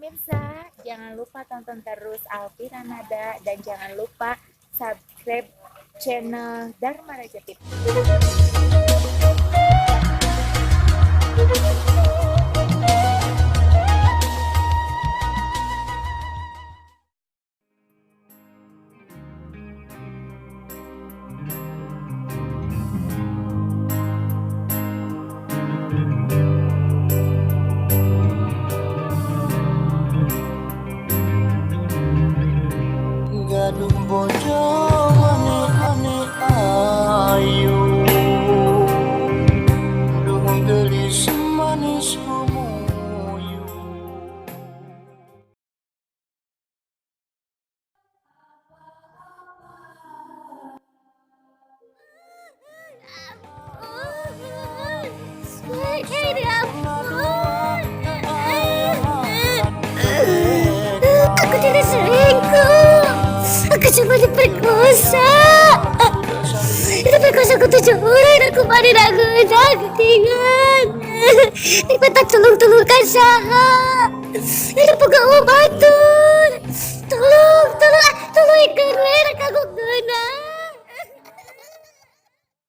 Pemirsa, jangan lupa tonton terus Alfi Ranada dan jangan lupa subscribe channel Dharma Raja TV. Gaduh bojo mani ayu Duhung gelis manis humuyu Aku tidak selingkuh. Aku cuma diperkosa. Diperkosa aku 7 orang dan kemarin aku tinggal. Dipetak tulung-tulungkan saha. Itu pegawai batu.